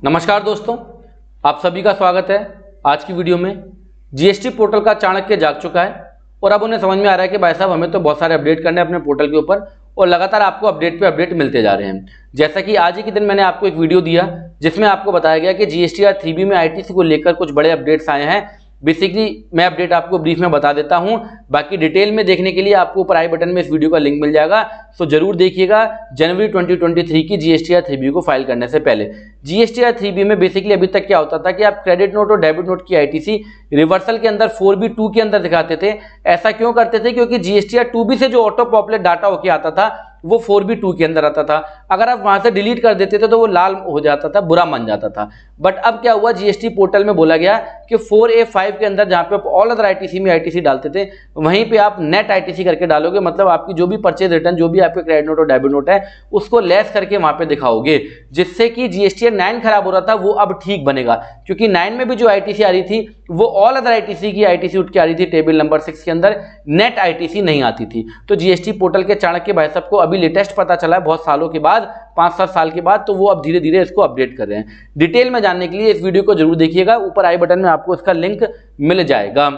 नमस्कार दोस्तों, आप सभी का स्वागत है। आज की वीडियो में जीएसटी पोर्टल का चाणक्य जाग चुका है और अब उन्हें समझ में आ रहा है कि भाई साहब हमें तो बहुत सारे अपडेट करने हैं अपने पोर्टल के ऊपर और लगातार आपको अपडेट पे अपडेट मिलते जा रहे हैं। जैसा कि आज ही के दिन मैंने आपको एक वीडियो दिया जिसमें आपको बताया गया कि जीएसटीआर 3B में आईटीसी को लेकर कुछ बड़े अपडेट्स आए हैं। बेसिकली मैं अपडेट आपको ब्रीफ में बता देता हूं, बाकी डिटेल में देखने के लिए आपको ऊपर आई बटन में इस वीडियो का लिंक मिल जाएगा, तो जरूर देखिएगा। जनवरी 2023 की जीएसटीआर 3B को फाइल करने से पहले जीएसटीआर 3B में बेसिकली अभी तक क्या होता था कि आप क्रेडिट नोट और डेबिट नोट की आईटीसी रिवर्सल के अंदर 4B2 के अंदर दिखाते थे। ऐसा क्यों करते थे? क्योंकि जीएसटीआर 2B से जो ऑटो पॉपुलेट डाटा होके आता था वो 4B2 के अंदर आता था। अगर आप वहां से डिलीट कर देते थे तो वो लाल हो जाता था, बुरा मान जाता था। बट अब क्या हुआ, जीएसटी पोर्टल में बोला गया कि 4A5 के अंदर जहां पे आप ऑल अदर आईटीसी में आईटीसी डालते थे वहीं पे आप नेट आईटीसी करके डालोगे, मतलब आपकी जो भी परचेज रिटर्न, जो भी आपके क्रेडिट नोट और डेबिट नोट है उसको लेस करके वहां पे दिखाओगे, जिससे कि जीएसटीआर 9 खराब हो रहा था वो अब ठीक बनेगा। क्योंकि 9 में भी जो आईटीसी आ रही थी वो ऑल अदर आईटीसी की आईटीसी उठ के आ रही थी, टेबल नंबर 6 के अंदर नेट आईटीसी नहीं आती थी। तो जीएसटी पोर्टल के चाणक्य भाई साहब को अभी लेटेस्ट पता चला है, बहुत सालों के बाद, 5-7 साल के बाद, तो वो अब धीरे धीरे इसको अपडेट कर रहे हैं। डिटेल में जानने के लिए इस वीडियो को जरूर देखिएगा, ऊपर आई बटन में आपको इसका लिंक मिल जाएगा।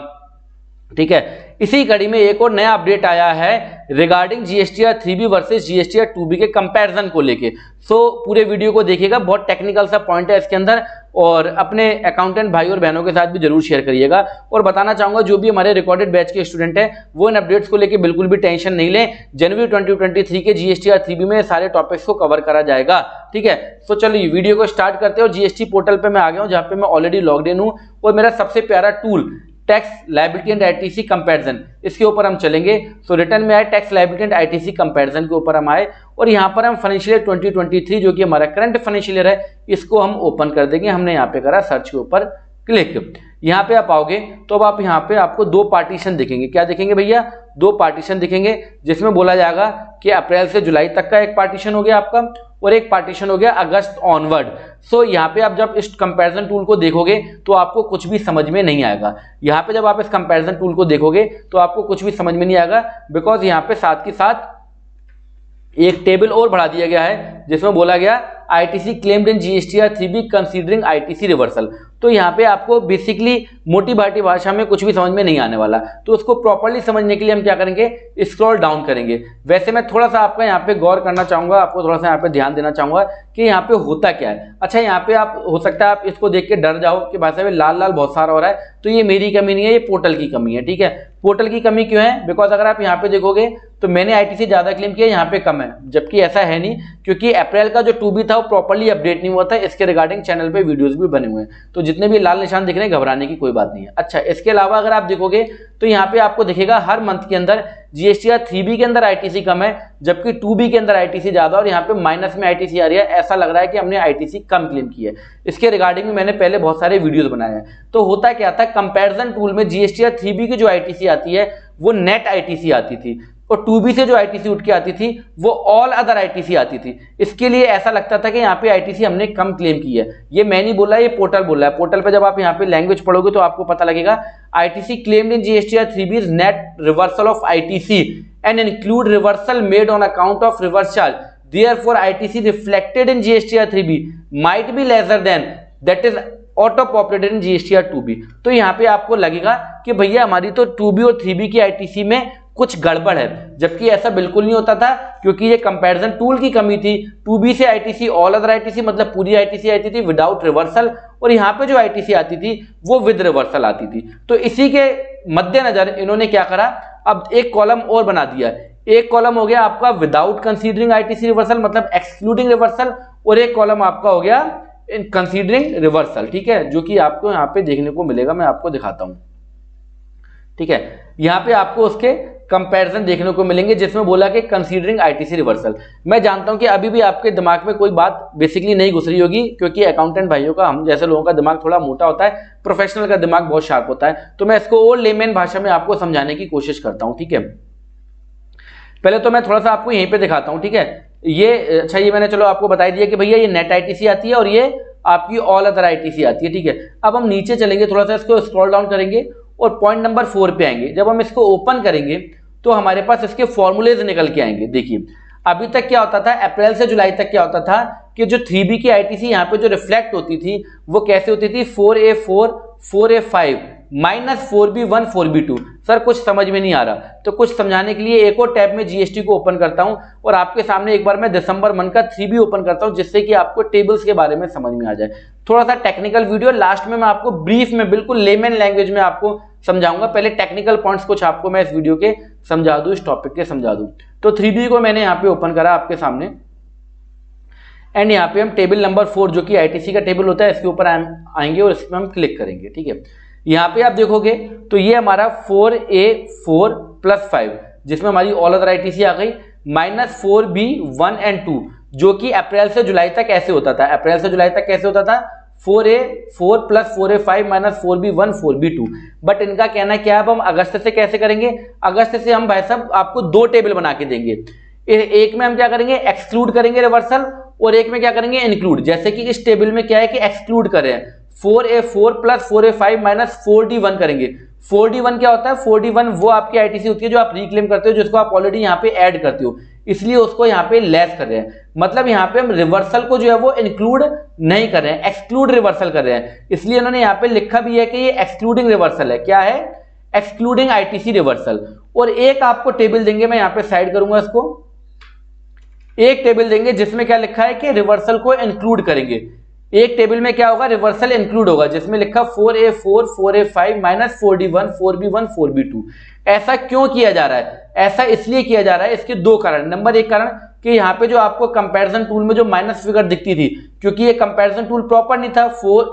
ठीक है, इसी कड़ी में एक और नया अपडेट आया है regarding GSTR 3B versus GSTR 2B के कंपैरिजन को लेके। सो पूरे वीडियो को देखिएगा, बहुत टेक्निकल सा पॉइंट है इसके अंदर और अपने अकाउंटेंट भाई और बहनों के साथ भी जरूर शेयर करिएगा। और बताना चाहूंगा जो भी हमारे रिकॉर्डेड बैच के स्टूडेंट हैं वो इन अपडेट्स को लेके बिल्कुल भी टेंशन नहीं लें। जनवरी 2023 के जीएसटीआर 3B में सारे टॉपिक्स को कवर करा जाएगा। ठीक है, तो चलिए वीडियो को स्टार्ट करते हैं। और जीएसटी पोर्टल पे मैं आ गया हूं जहां पे मैं ऑलरेडी लॉग्ड इन हूं और मेरा सबसे प्यारा toll tax liability and ITC comparison, इसके ऊपर हम चलेंगे। सो रिटर्न में आए tax liability and ITC comparison के ऊपर हम आए और यहाँ पर हम फाइनेंशियल ईयर 2023 जो कि हमारा करंट फाइनेंशियल ईयर है इसको हम ओपन कर देंगे। हमने यहाँ पे करा सर्च के ऊपर क्लिक। यहाँ पे आप आओगे तो अब आप यहाँ पे आपको दो पार्टीशन दिखेंगे। क्या दिखेंगे भैया? दो पार्टीशन दिखेंगे, जिसमें बोला जाएगा कि अप्रैल से जुलाई तक का एक पार्टीशन हो गया आपका और एक पार्टीशन हो गया अगस्त ऑनवर्ड। सो यहाँ पे आप जब इस कंपैरिजन टूल को देखोगे तो आपको कुछ भी समझ में नहीं आएगा। यहाँ पे जब आप इस कंपैरिजन टूल को देखोगे तो आपको कुछ भी समझ में नहीं आएगा, बिकॉज यहाँ पे साथ के साथ एक टेबल और बढ़ा दिया गया है जिसमें बोला गया आईटीसी क्लेम्ड इन GSTR 3B considering ITC reversal. तो यहाँ पे आपको बेसिकली मोटी भाटी भाषा में कुछ भी समझ में नहीं आने वाला, तो उसको प्रॉपर्ली समझने के लिए हम क्या करेंगे, स्क्रॉल डाउन करेंगे। वैसे मैं थोड़ा सा आपका यहाँ पे गौर करना चाहूंगा, आपको थोड़ा सा यहाँ पे ध्यान देना चाहूंगा कि यहाँ पे होता क्या है। अच्छा, यहाँ पे आप हो सकता है आप इसको देख के डर जाओ कि भाई साहब लाल लाल बहुत सारा हो रहा है, तो ये मेरी कमी नहीं है, ये पोर्टल की कमी है। ठीक है, पोर्टल की कमी क्यों है? बिकॉज अगर आप यहाँ पे देखोगे तो मैंने आईटीसी ज्यादा क्लेम किया, यहाँ पे कम है, जबकि ऐसा है नहीं, क्योंकि अप्रैल का जो 2B था वो प्रॉपर्ली अपडेट नहीं हुआ था। इसके रिगार्डिंग चैनल पे वीडियोस भी बने हुए हैं, तो जितने भी लाल निशान दिख रहे हैं घबराने की कोई बात नहीं है। अच्छा, इसके अलावा अगर आप देखोगे तो यहाँ पे आपको दिखेगा हर मंथ के अंदर जीएसटीआर 3B के अंदर आईटीसी कम है जबकि 2B के अंदर आईटीसी ज्यादा, और यहाँ पे माइनस में आईटीसी आ रही है। ऐसा लग रहा है कि हमने आईटीसी कम क्लेम की है। इसके रिगार्डिंग में मैंने पहले बहुत सारे वीडियोस बनाए हैं। तो होता क्या था, कंपैरिजन टूल में जीएसटीआर 3B की जो आईटीसी आती है वो नेट आईटीसी आती थी और 2B से जो आईटीसी उठ के आती थी वो ऑल अदर आईटीसी आती थी। इसके लिए ऐसा लगता था कि यहाँ पे आईटीसी हमने कम क्लेम की है। ये मैं नहीं बोला, ये पोर्टल बोल रहा है। पोर्टल पे जब आप यहाँ पे लैंग्वेज पढ़ोगे तो आपको पता लगेगा ITC claimed in GSTR 3B is net reversal of ITC and include reversal made on account of reverse charge, therefore ITC reflected in GSTR 3B might be lesser than that is auto populated in GSTR 2B। तो यहाँ पे आपको लगेगा कि भैया हमारी तो 2B और 3B की आईटीसी में कुछ गड़बड़ है, जबकि ऐसा बिल्कुल नहीं होता था, क्योंकि ये कंपैरिजन टूल की कमी थी। 2B से आईटीसी ऑल अदर आईटीसी मतलब पूरी आईटीसी आती थी विदाउट रिवर्सल, और यहाँ पे जो आईटीसी आती थी वो विद रिवर्सल आती थी। तो इसी के मद्देनजर इन्होंने क्या करा, अब एक कॉलम और बना दिया। एक कॉलम हो गया आपका विदाउट कंसीडरिंग आईटीसी रिवर्सल मतलब एक्सक्लूडिंग रिवर्सल, और एक कॉलम आपका हो गया कंसीडरिंग रिवर्सल। ठीक है, जो कि आपको यहाँ पे देखने को मिलेगा, मैं आपको दिखाता हूँ। ठीक है, यहाँ पे आपको उसके कंपैरिजन देखने को मिलेंगे जिसमें बोला कि कंसीडरिंग आईटीसी रिवर्सल। मैं जानता हूं कि अभी भी आपके दिमाग में कोई बात बेसिकली नहीं घुस रही होगी, क्योंकि अकाउंटेंट भाइयों का, हम जैसे लोगों का दिमाग थोड़ा मोटा होता है, प्रोफेशनल का दिमाग बहुत शार्प होता है। तो मैं इसको और लेमैन भाषा में आपको समझाने की कोशिश करता हूं। ठीक है, पहले तो मैं थोड़ा सा आपको यहीं पे दिखाता हूं। ठीक है, ये अच्छा, ये मैंने चलो आपको बता दिया कि भैया ये नेट आईटीसी आती है और ये आपकी ऑल अदर आईटीसी आती है। ठीक है, अब हम नीचे चलेंगे, थोड़ा सा इसको स्क्रॉल डाउन करेंगे और पॉइंट नंबर 4 पे आएंगे। जब हम इसको ओपन करेंगे तो हमारे पास इसके फॉर्मूलेज निकल के आएंगे। देखिए, अभी तक क्या होता था, अप्रैल से जुलाई तक क्या होता था कि जो 3B की आईटीसी यहाँ पे जो रिफ्लेक्ट होती थी वो कैसे होती थी 4A4 4A5 -4B1 4B2। Sir कुछ समझ में नहीं आ रहा, तो कुछ समझाने के लिए एक और टैब में जीएसटी को ओपन करता हूं और आपके सामने एक बार मैं दिसंबर मंथ का 3B ओपन करता हूं, जिससे कि आपको टेबल्स के बारे में समझ में आ जाए। थोड़ा सा टेक्निकल वीडियो, लास्ट में मैं आपको ब्रीफ में बिल्कुल लेमन लैंग्वेज में आपको समझाऊंगा। पहले टेक्निकल पॉइंट्स कुछ आपको मैं इस वीडियो के समझा दूं, इस टॉपिक के समझा दूं। तो 3B को मैंने यहाँ पे ओपन करा आपके सामने एंड यहाँ पे हम टेबल नंबर 4 जो कि आईटीसी का टेबल होता है इसके ऊपर आएंगे और इसमें हम क्लिक करेंगे। ठीक है, यहाँ पे आप देखोगे तो ये हमारा 4A4 + 5 जिसमें हमारी ऑल अदर आईटीसी आ गई -4B1 और 2 जो कि अप्रैल से जुलाई तक ऐसे होता था। अप्रैल से जुलाई तक कैसे होता था 4A4 + 4A5 -4B1 4B2। But इनका कहना क्या है, अब हम अगस्त से कैसे करेंगे? अगस्त से हम भाई साहब आपको 2 टेबल बना के देंगे। एक में हम क्या करेंगे एक्सक्लूड करेंगे रिवर्सल और एक में क्या करेंगे इंक्लूड। जैसे कि इस टेबल में क्या है कि एक्सक्लूड करें 4A4 + 4A5 -4D1 करेंगे। 4D1 क्या होता है? 4D1 वो आपकी आईटीसी होती है जो आप रिक्लेम करते हो, जिसको आप ऑलरेडी यहाँ पे ऐड करते हो, इसलिए उसको यहाँ पे लेस कर रहे हैं। मतलब यहाँ पे हम रिवर्सल को जो है वो इंक्लूड नहीं कर रहे हैं, एक्सक्लूड रिवर्सल कर रहे हैं। इसलिए उन्होंने यहाँ पे लिखा भी है कि ये एक्सक्लूडिंग रिवर्सल है। क्या है? Excluding ITC reversal. और एक आपको टेबल देंगे, मैं यहाँ पे साइड करूंगा इसको, एक टेबल देंगे जिसमें क्या लिखा है कि रिवर्सल को इंक्लूड करेंगे। एक टेबल में क्या होगा? रिवर्सल इंक्लूड होगा, जिसमें लिखा 4A4 4A5 -4D1 4B1 4B2। ऐसा क्यों किया जा रहा है? ऐसा इसलिए किया जा रहा है, इसके 2 कारण। नंबर 1 कारण कि यहाँ पे जो आपको कंपैरिजन टूल में जो माइनस फिगर दिखती थी, क्योंकि ये कंपैरिजन टूल प्रॉपर नहीं था,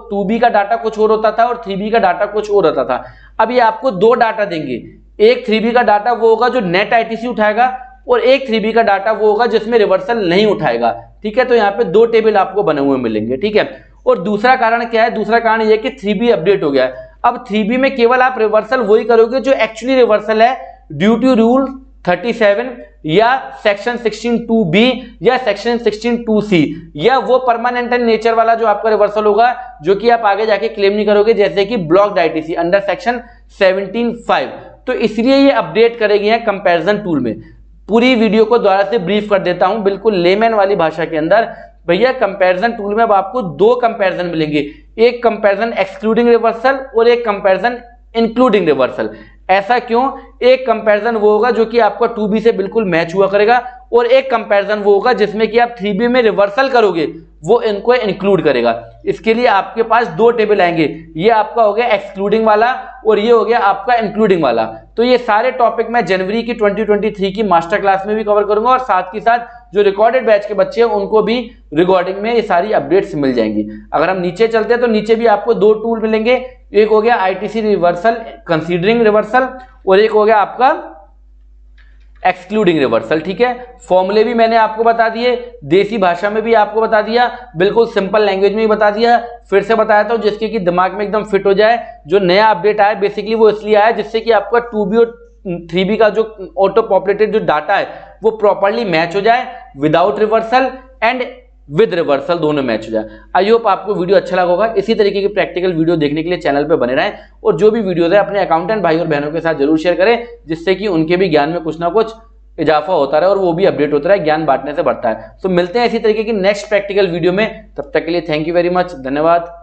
2B का डाटा कुछ और होता था और 3B का डाटा कुछ और होता था। अब ये आपको 2 डाटा देंगे, एक 3B का डाटा वो होगा जो नेट आईटीसी उठाएगा और एक 3B का डाटा वो होगा जिसमें रिवर्सल नहीं उठाएगा। ठीक है, तो यहाँ पे 2 टेबल आपको बने हुए मिलेंगे। ठीक है, और दूसरा कारण क्या है? दूसरा कारण ये कि 3B अपडेट हो गया है। अब 3B में केवल आप रिवर्सल वही करोगे जो एक्चुअली रिवर्सल है ड्यू टू रूल 37 या सेक्शन 16(2)B या सेक्शन 16(2)C, या वो परमानेंट एंड नेचर वाला जो आपका रिवर्सल होगा जो कि आप आगे जाके क्लेम नहीं करोगे, जैसे कि ब्लॉक्ड आईटीसी अंडर सेक्शन 17(5). तो इसलिए ये अपडेट करेगी है कंपैरिजन टूल में। पूरी वीडियो को दोबारा से ब्रीफ कर देता हूं बिल्कुल लेमैन वाली भाषा के अंदर। भैया कंपैरिजन टूल में अब आपको 2 कंपैरिजन मिलेंगे, एक कंपैरिजन एक्सक्लूडिंग रिवर्सल और एक कंपैरिजन इंक्लूडिंग रिवर्सल। ऐसा क्यों? एक कंपैरिजन वो होगा जो कि आपका 2B से बिल्कुल मैच हुआ करेगा और एक कंपैरिजन वो होगा जिसमें कि आप 3B में रिवर्सल करोगे, वो इनको इंक्लूड करेगा। इसके लिए आपके पास 2 टेबल आएंगे, ये आपका हो गया एक्सक्लूडिंग वाला और ये हो गया आपका इंक्लूडिंग वाला। तो ये सारे टॉपिक मैं जनवरी की 2023 की मास्टर क्लास में भी कवर करूंगा और साथ ही साथ जो रिकॉर्डेड बैच के बच्चे हैं उनको भी रिकॉर्डिंग में ये सारी अपडेट्स मिल जाएंगी। अगर हम नीचे चलते हैं तो नीचे भी आपको 2 टूल मिलेंगे, एक हो गया आईटीसी रिवर्सल कंसीडरिंग रिवर्सल और एक हो गया आपका एक्सक्लूडिंग रिवर्सल। ठीक है, फॉर्मूले भी मैंने आपको बता दिए, देसी भाषा में भी आपको बता दिया, बिल्कुल सिंपल लैंग्वेज में भी बता दिया। फिर से बताया था जिसके कि दिमाग में एकदम फिट हो जाए। जो नया अपडेट आया बेसिकली वो इसलिए आया जिससे कि आपका 2B और 3B का जो ऑटो पॉपुलेटेड जो डाटा है वो प्रॉपर्ली मैच हो जाए, without reversal and with reversal दोनों मैच हो जाए। आई होप आपको वीडियो अच्छा लगा होगा। इसी तरीके की प्रैक्टिकल वीडियो देखने के लिए चैनल पे बने रहें और जो भी वीडियोस है अपने अकाउंटेंट भाई और बहनों के साथ जरूर शेयर करें, जिससे कि उनके भी ज्ञान में कुछ ना कुछ इजाफा होता रहे और वो भी अपडेट होता रहे, ज्ञान बांटने से बढ़ता है। तो मिलते हैं इसी तरीके की नेक्स्ट प्रैक्टिकल वीडियो में, तब तक के लिए थैंक यू वेरी मच, धन्यवाद।